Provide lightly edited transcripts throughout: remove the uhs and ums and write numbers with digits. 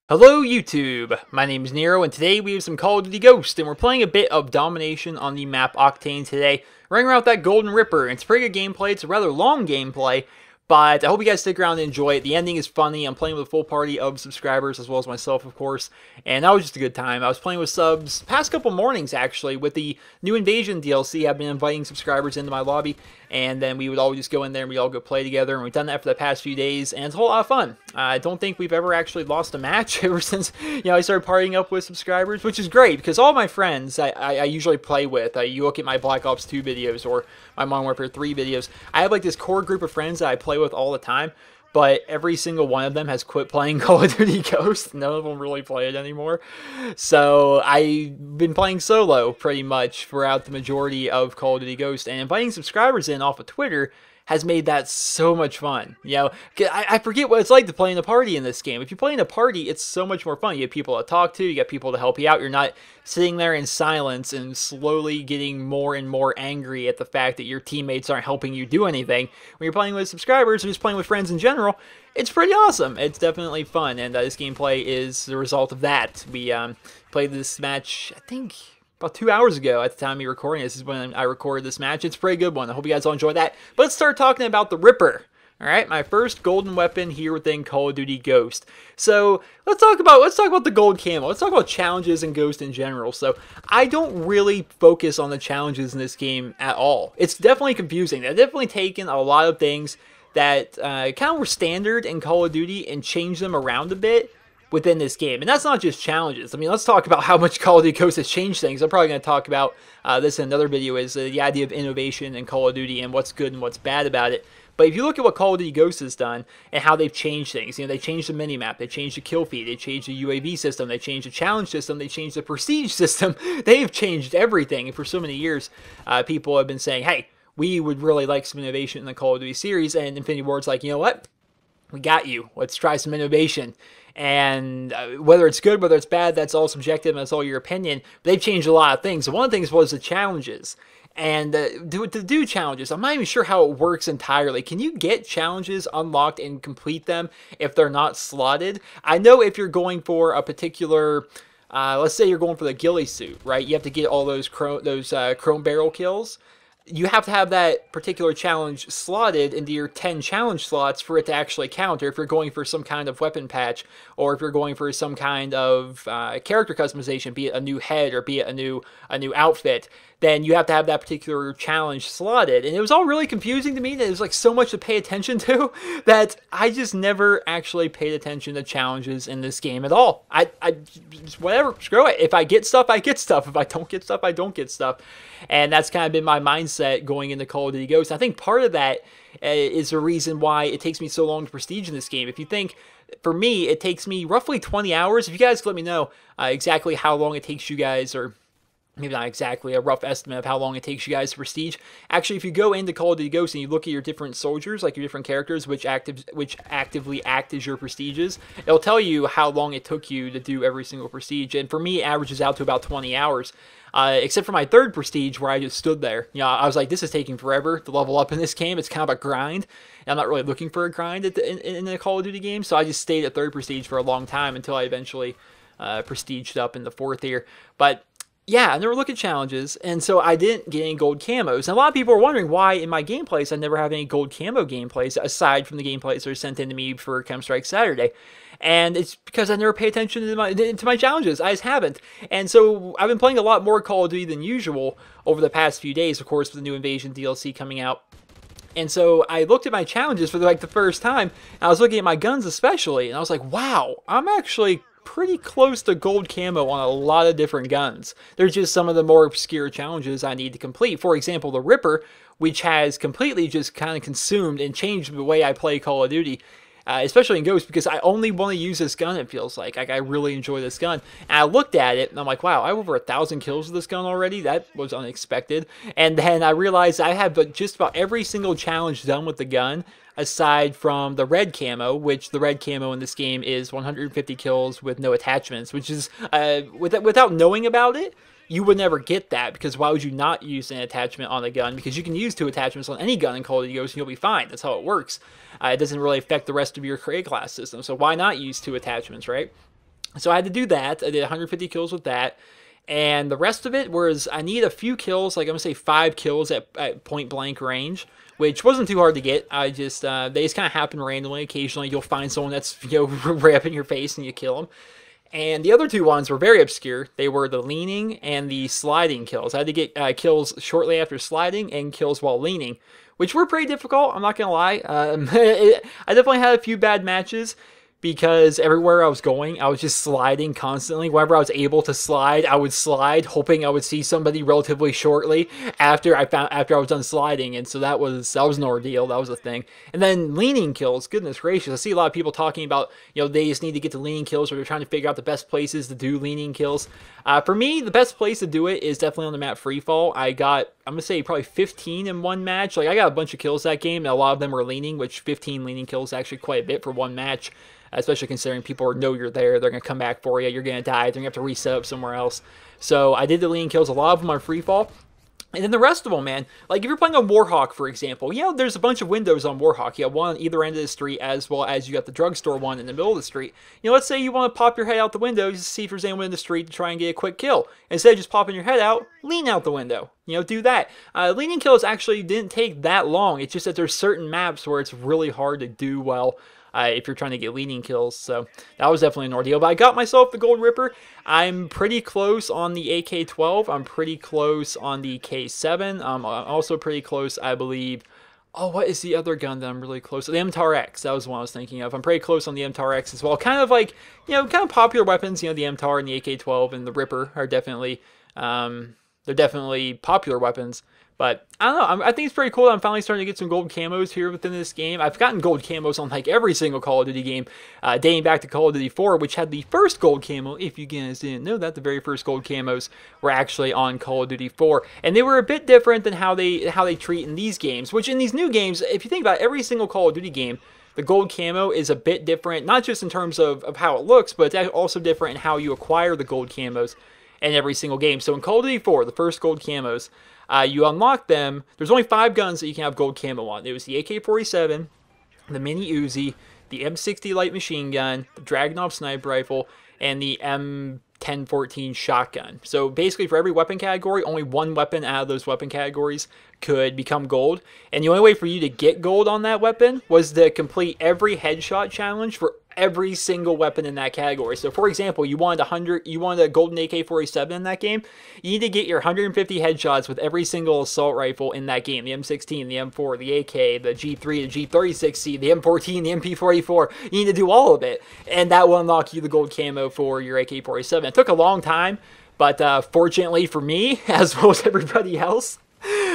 Hello YouTube, my name is Nero and today we have some Call of Duty Ghost and we're playing a bit of domination on the map Octane today. Running around with that Golden Ripper, and it's pretty good gameplay. It's a rather long gameplay, but I hope you guys stick around and enjoy it. The ending is funny. I'm playing with a full party of subscribers as well as myself, of course, and that was just a good time. I was playing with subs past couple mornings actually with the new Invasion DLC. I've been inviting subscribers into my lobby, and then we would all just go in there and we all go play together, and we've done that for the past few days, and it's a whole lot of fun. I don't think we've ever actually lost a match ever since, I started partying up with subscribers, which is great because all my friends I usually play with, you look at my Black Ops 2 videos or my Modern Warfare 3 videos, I have like this core group of friends that I play with all the time, but every single one of them has quit playing Call of Duty Ghost. None of them really play it anymore. So I've been playing solo pretty much throughout the majority of Call of Duty Ghost, and inviting subscribers in off of Twitter has made that so much fun. I forget what it's like to play in a party in this game. If you play in a party, it's so much more fun. You have people to talk to, you get people to help you out. You're not sitting there in silence and slowly getting more and more angry at the fact that your teammates aren't helping you do anything. When you're playing with subscribers or just playing with friends in general, it's pretty awesome. It's definitely fun, and this gameplay is the result of that. We played this match, I think, about 2 hours ago at the time of recording. This is when I recorded this match. It's a pretty good one. I hope you guys all enjoy that. But let's start talking about the Ripper. Alright, my first golden weapon here within Call of Duty Ghost. So let's talk about the gold camo. Let's talk about challenges and Ghost in general. So I don't really focus on the challenges in this game at all. It's definitely confusing. They've definitely taken a lot of things that kind of were standard in Call of Duty and changed them around a bit within this game. And that's not just challenges. I mean, let's talk about how much Call of Duty Ghost has changed things. I'm probably going to talk about this in another video, is the idea of innovation in Call of Duty and what's good and what's bad about it. But if you look at what Call of Duty Ghost has done and how they've changed things, they changed the minimap, they changed the kill feed, they changed the UAV system, they changed the challenge system, they changed the prestige system. They've changed everything. And for so many years, people have been saying, hey, we would really like some innovation in the Call of Duty series. And Infinity Ward's like, you know what? We got you. Let's try some innovation. And whether it's good, whether it's bad, that's all subjective and that's all your opinion. But they've changed a lot of things. So one of the things was the challenges. And to do challenges, I'm not even sure how it works entirely. Can you get challenges unlocked and complete them if they're not slotted? I know if you're going for a particular, let's say you're going for the ghillie suit, right? You have to get all those chrome barrel kills. You have to have that particular challenge slotted into your 10 challenge slots for it to actually count. Or if you're going for some kind of weapon patch, or if you're going for some kind of character customization, be it a new head or be it a new outfit, then you have to have that particular challenge slotted. And it was all really confusing to me. That there's like so much to pay attention to that I just never actually paid attention to challenges in this game at all. I just, whatever, screw it. If I get stuff, I get stuff. If I don't get stuff, I don't get stuff. And that's kind of been my mindset going into Call of Duty Ghost. I think part of that is the reason why it takes me so long to prestige in this game. If you think, for me, it takes me roughly 20 hours. If you guys could let me know exactly how long it takes you guys, or maybe not exactly, a rough estimate of how long it takes you guys to prestige. Actually, if you go into Call of Duty Ghost and you look at your different soldiers, like your different characters, which actively act as your prestiges, it'll tell you how long it took you to do every single prestige. And for me, it averages out to about 20 hours. Except for my third prestige where I just stood there. I was like, this is taking forever to level up in this game. It's kind of a grind. And I'm not really looking for a grind in a Call of Duty game, so I just stayed at third prestige for a long time until I eventually prestiged up in the fourth here. But yeah, I never look at challenges, and so I didn't get any gold camos. And a lot of people are wondering why in my gameplays I never have any gold camo gameplays aside from the gameplays that are sent in to me for Counter-Strike Saturday. And it's because I never pay attention to my challenges. I just haven't. And so I've been playing a lot more Call of Duty than usual over the past few days, of course, with the new Invasion DLC coming out. And so I looked at my challenges for like the first time, and I was looking at my guns especially, and I was like, wow, I'm actually pretty close to gold camo on a lot of different guns. There's just some of the more obscure challenges I need to complete. For example, the Ripper, which has completely just kind of consumed and changed the way I play Call of Duty. Especially in Ghost, because I only want to use this gun, it feels like. I really enjoy this gun. And I looked at it, and I'm like, wow, I have over 1,000 kills with this gun already? That was unexpected. And then I realized I have just about every single challenge done with the gun, aside from the red camo, which the red camo in this game is 150 kills with no attachments, which is, without knowing about it, you would never get that, because why would you not use an attachment on a gun? Because you can use 2 attachments on any gun in Call of Duty Ghosts and you'll be fine. That's how it works. It doesn't really affect the rest of your create class system, so why not use 2 attachments, right? So I had to do that. I did 150 kills with that. And the rest of it was, I need a few kills, like I'm going to say 5 kills at point blank range, which wasn't too hard to get. I just, they just kind of happen randomly. Occasionally you'll find someone that's, right up in your face and you kill them. And the other 2 ones were very obscure. They were the leaning and the sliding kills. I had to get kills shortly after sliding and kills while leaning, which were pretty difficult, I'm not going to lie. I definitely had a few bad matches, because everywhere I was going, I was just sliding constantly. Whenever I was able to slide, I would slide, hoping I would see somebody relatively shortly after I was done sliding. And so that was an ordeal. That was a thing. And then leaning kills, goodness gracious. I see a lot of people talking about, they just need to get to leaning kills, or they're trying to figure out the best places to do leaning kills. For me, the best place to do it is definitely on the map Freefall. I'm going to say probably 15 in one match. Like, I got a bunch of kills that game, and a lot of them were leaning, which 15 leaning kills is actually quite a bit for one match. Especially considering people know you're there, they're going to come back for you, you're going to die, they're going to have to reset up somewhere else. So I did the lean kills, a lot of them on Freefall. And then the rest of them, man, like if you're playing on Warhawk, for example, there's a bunch of windows on Warhawk. You have one on either end of the street, as well as you got the drugstore one in the middle of the street. Let's say you want to pop your head out the window just to see if there's anyone in the street to try and get a quick kill. Instead of just popping your head out, lean out the window. Do that. Leaning kills actually didn't take that long. It's just that there's certain maps where it's really hard to do well. If you're trying to get leaning kills, so that was definitely an ordeal. But I got myself the Gold Ripper. I'm pretty close on the AK-12. I'm pretty close on the K7. I'm also pretty close, I believe. Oh, what is the other gun that I'm really close to? The MTAR-X. That was the one I was thinking of. I'm pretty close on the MTAR-X as well. Kind of like, kind of popular weapons. The MTAR and the AK-12 and the Ripper are definitely, they're definitely popular weapons. But I don't know, I think it's pretty cool that I'm finally starting to get some gold camos here within this game. I've gotten gold camos on like every single Call of Duty game, dating back to Call of Duty 4, which had the first gold camo. If you guys didn't know that, the very first gold camos were actually on Call of Duty 4. And they were a bit different than how they treat in these games, which in these new games, if you think about every single Call of Duty game, the gold camo is a bit different, not just in terms of how it looks, but it's also different in how you acquire the gold camos in every single game. So in Call of Duty 4, the first gold camos, you unlock them. There's only 5 guns that you can have gold camo on. It was the AK-47, the Mini Uzi, the M60 light machine gun, the Dragunov sniper rifle, and the M1014 shotgun. So basically for every weapon category, only one weapon out of those weapon categories could become gold. And the only way for you to get gold on that weapon was to complete every headshot challenge for every single weapon in that category. So for example, you wanted a golden AK-47 in that game, you need to get your 150 headshots with every single assault rifle in that game. The M16, the M4, the AK, the G3, the G36C, the M14, the MP44. You need to do all of it. And that will unlock you the gold camo for your AK-47. It took a long time, but fortunately for me, as well as everybody else,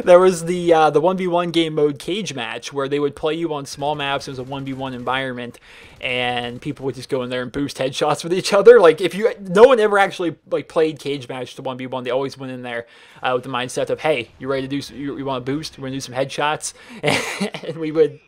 there was the 1v1 game mode cage match where they would play you on small maps. It was a 1v1 environment, and people would just go in there and boost headshots with each other. Like no one ever actually played cage match to 1v1. They always went in there with the mindset of, hey, you ready to do? You want to boost? We're gonna do some headshots, and we would.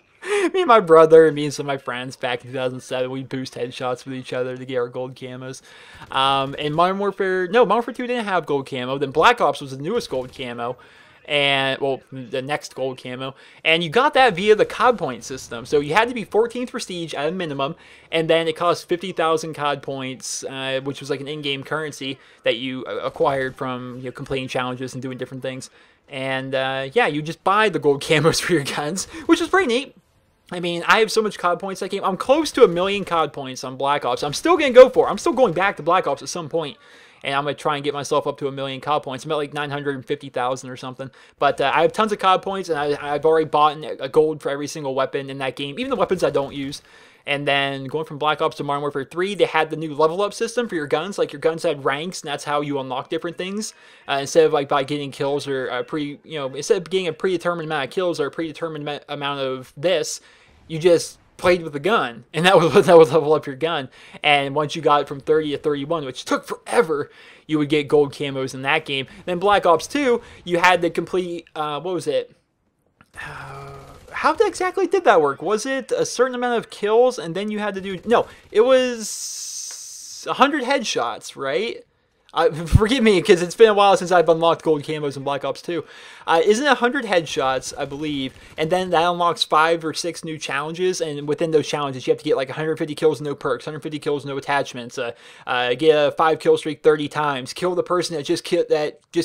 Me and my brother and me and some of my friends back in 2007, we'd boost headshots with each other to get our gold camos. And Modern Warfare 2 didn't have gold camo. Then Black Ops was the newest gold camo. And well, the next gold camo, and you got that via the COD point system. So you had to be 14th prestige at a minimum, and then it cost 50,000 COD points, which was like an in-game currency that you acquired from completing challenges and doing different things. And yeah, you just buy the gold camos for your guns, which is pretty neat. I mean, I have so much COD points that game. I'm close to 1 million COD points on Black Ops. I'm still going to go for it. I'm still going back to Black Ops at some point. And I'm going to try and get myself up to 1 million COD points. I'm at like 950,000 or something. But I have tons of COD points, and I've already bought a gold for every single weapon in that game, even the weapons I don't use. And then going from Black Ops to Modern Warfare 3, they had the new level up system for your guns. Like your guns had ranks, and that's how you unlock different things. Instead of like by getting kills or instead of getting a predetermined amount of kills or a predetermined amount of this, you just played with the gun, and that would level up your gun. And once you got it from 30 to 31, which took forever, you would get gold camos in that game. Then Black Ops 2, you had to complete, what was it? How exactly did that work? Was it a certain amount of kills, and then you had to do... No, it was 100 headshots, right? Forgive me, because it's been a while since I've unlocked gold camos in Black Ops 2. Isn't it 100 headshots, I believe, and then that unlocks 5 or 6 new challenges, and within those challenges, you have to get like 150 kills, no perks, 150 kills, no attachments, get a 5 kill streak 30 times, kill the person that just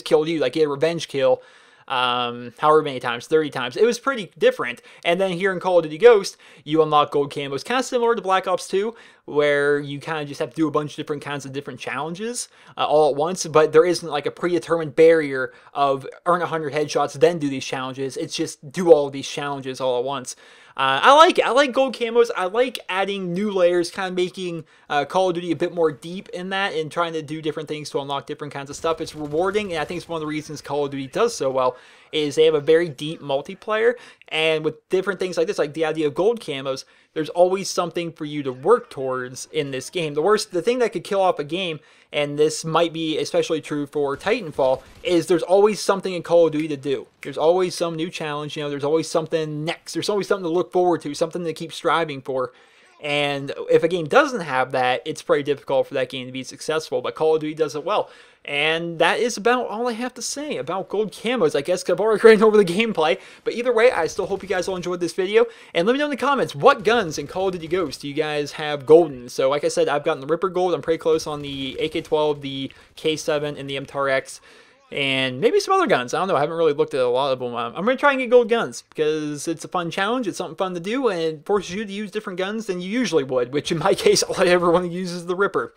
killed you, like get a revenge kill, however many times, 30 times. It was pretty different. And then here in Call of Duty Ghost, you unlock gold camos, kind of similar to Black Ops 2, where you kind of just have to do a bunch of different kinds of different challenges all at once, but there isn't like a predetermined barrier of earn 100 headshots, then do these challenges. It's just do all of these challenges all at once. I like it. I like gold camos. I like adding new layers, kind of making Call of Duty a bit more deep in that and trying to do different things to unlock different kinds of stuff. It's rewarding, and I think it's one of the reasons Call of Duty does so well is they have a very deep multiplayer, and with different things like this, like the idea of gold camos, there's always something for you to work towards in this game. The thing that could kill off a game, and this might be especially true for Titanfall, is there's always something in Call of Duty to do. There's always some new challenge, you know, there's always something next. There's always something to look forward to, something to keep striving for. And if a game doesn't have that, it's pretty difficult for that game to be successful, but Call of Duty does it well. And that is about all I have to say about gold camos. I guess I've already ran over the gameplay, but either way, I still hope you guys all enjoyed this video. And let me know in the comments, what guns in Call of Duty Ghost do you guys have golden? So like I said, I've gotten the Ripper Gold. I'm pretty close on the AK-12, the K7, and the MTAR-X. And maybe some other guns. I don't know. I haven't really looked at a lot of them. I'm going to try and get gold guns because it's a fun challenge. It's something fun to do, and it forces you to use different guns than you usually would, which in my case, all I ever want to use is the Ripper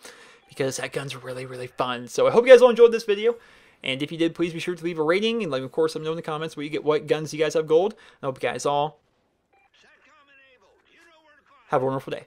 because that gun's really, really fun. So I hope you guys all enjoyed this video. And if you did, please be sure to leave a rating. And of course, let me know in the comments what guns you guys have gold. I hope you guys all have a wonderful day.